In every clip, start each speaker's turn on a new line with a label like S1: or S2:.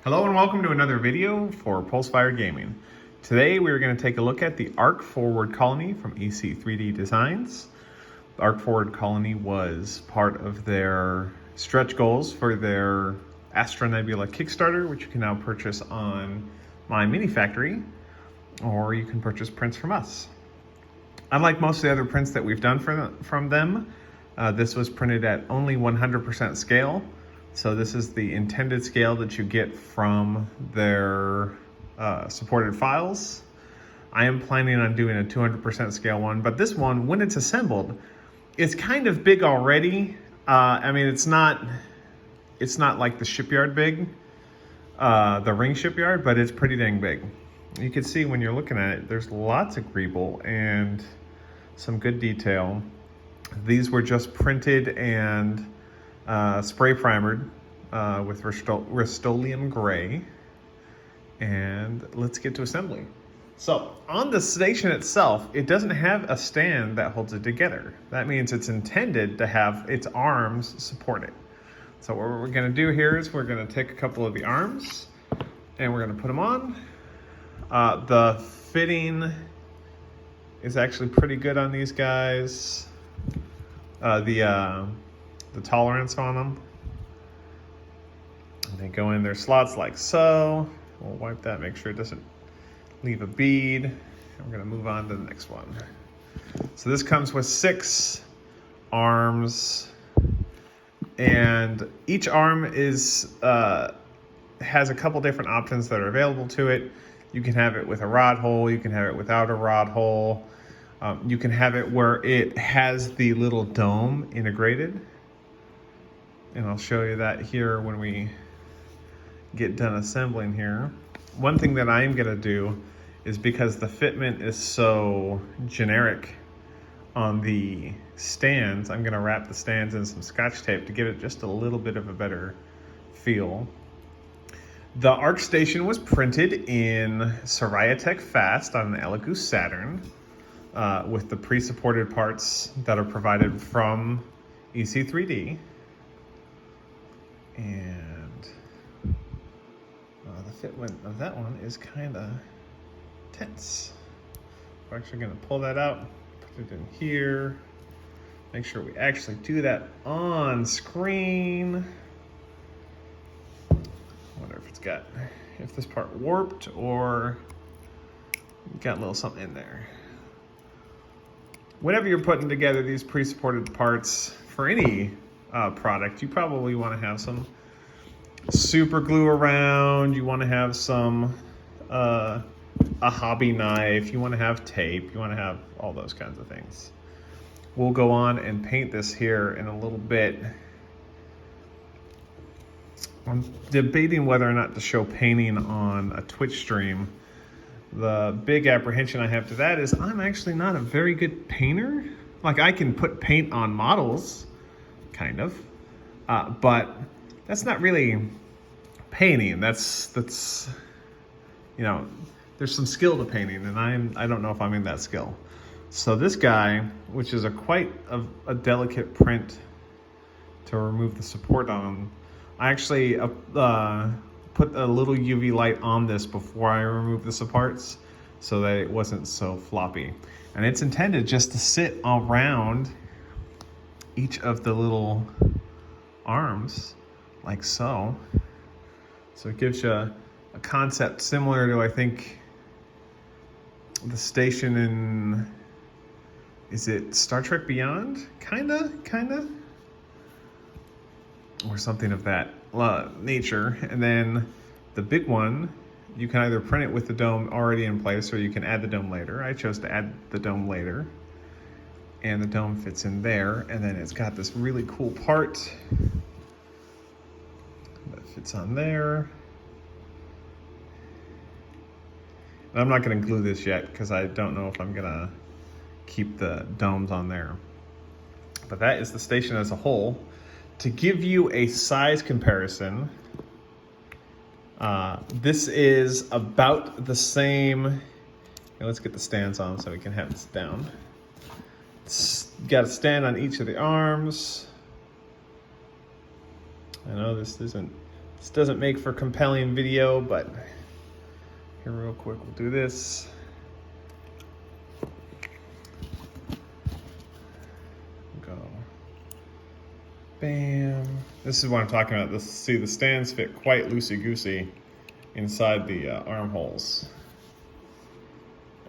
S1: Hello and welcome to another video for Pulsefire Gaming. Today we're going to take a look at the Ark Forward Colony from EC3D Designs. The Ark Forward Colony was part of their stretch goals for their Astra Nebula Kickstarter, which you can now purchase on my Mini Factory, or you can purchase prints from us. Unlike most of the other prints that we've done from them, this was printed at only 100% scale. So this is the intended scale that you get from their supported files. I am planning on doing a 200% scale one, but this one, when it's assembled, it's kind of big already. I mean, it's not like the shipyard big, the ring shipyard, but it's pretty dang big. You can see when you're looking at it, there's lots of greeble and some good detail. These were just printed and spray primered with Rust-Oleum gray. And let's get to assembly. So on the station itself, it doesn't have a stand that holds it together. That means it's intended to have its arms support it. So what we're gonna do here is we're gonna take a couple of the arms and we're gonna put them on. The fitting is actually pretty good on these guys. The tolerance on them. And they go in their slots like so. We'll wipe that, make sure it doesn't leave a bead. And we're gonna move on to the next one. So this comes with 6 arms, and each arm is has a couple different options that are available to it. You can have it with a rod hole, you can have it without a rod hole. You can have it where it has the little dome integrated. And I'll show you that here when we get done assembling here. One thing that I'm gonna do is, because the fitment is so generic on the stands, I'm gonna wrap the stands in some Scotch tape to give it just a little bit of a better feel. The Ark Station was printed in Siraya Tech Fast on an Elegoo Saturn with the pre-supported parts that are provided from EC3D. And the fitment of that one is kind of tense. We're actually going to pull that out, put it in here, make sure we actually do that on screen. I wonder if this part warped or got a little something in there. Whenever you're putting together these pre-supported parts for any product, you probably want to have some super glue around, you want to have some a hobby knife, you want to have tape, you want to have all those kinds of things. We'll go on and paint this here in a little bit. I'm debating whether or not to show painting on a Twitch stream. The big apprehension I have to that is I'm actually not a very good painter. Like, I can put paint on models, kind of, but that's not really painting. That's you know, there's some skill to painting, and I don't know if I'm in that skill. So this guy, which is quite a delicate print to remove the support on, I actually put a little UV light on this before I removed the supports so that it wasn't so floppy. And it's intended just to sit around each of the little arms like so. So it gives you a concept similar to, I think, the station in, is it Star Trek Beyond? Kinda? Or something of that nature. And then the big one, you can either print it with the dome already in place or you can add the dome later. I chose to add the dome later, and the dome fits in there. And then it's got this really cool part that fits on there. And I'm not going to glue this yet because I don't know if I'm going to keep the domes on there. But that is the station as a whole. To give you a size comparison, this is about the same. Let's get the stands on so we can have this down. It's got a stand on each of the arms. I know this isn't This doesn't make for compelling video, but here real quick, we'll do this. Go. Bam. This is what I'm talking about. See, the stands fit quite loosey-goosey inside the armholes.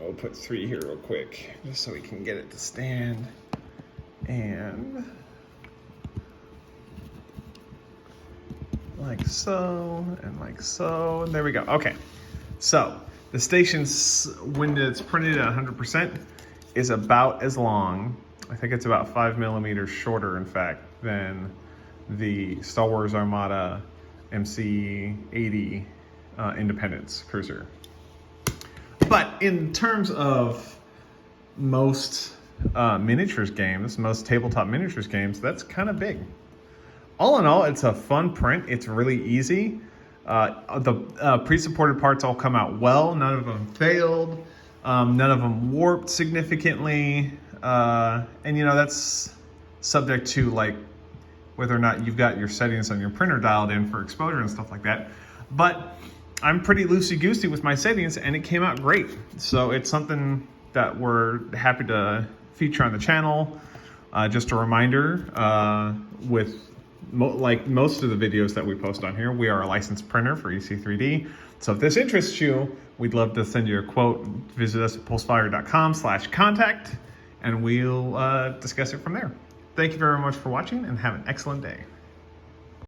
S1: I'll put 3 here real quick, just so we can get it to stand. And like so, and like so, and there we go. Okay, so the station's, when it's printed at 100%, is about as long. I think it's about 5 millimeters shorter, in fact, than the Star Wars Armada MC-80 Independence cruiser. But in terms of most miniatures games, most tabletop miniatures games, that's kind of big. All in all, it's a fun print. It's really easy. The pre-supported parts all come out well. None of them failed. None of them warped significantly. And you know, that's subject to like whether or not you've got your settings on your printer dialed in for exposure and stuff like that. But I'm pretty loosey-goosey with my settings, and it came out great. So it's something that we're happy to feature on the channel. Just a reminder, like most of the videos that we post on here, we are a licensed printer for EC3D. So if this interests you, we'd love to send you a quote. Visit us at pulsefire.com/contact, and we'll discuss it from there. Thank you very much for watching, and have an excellent day.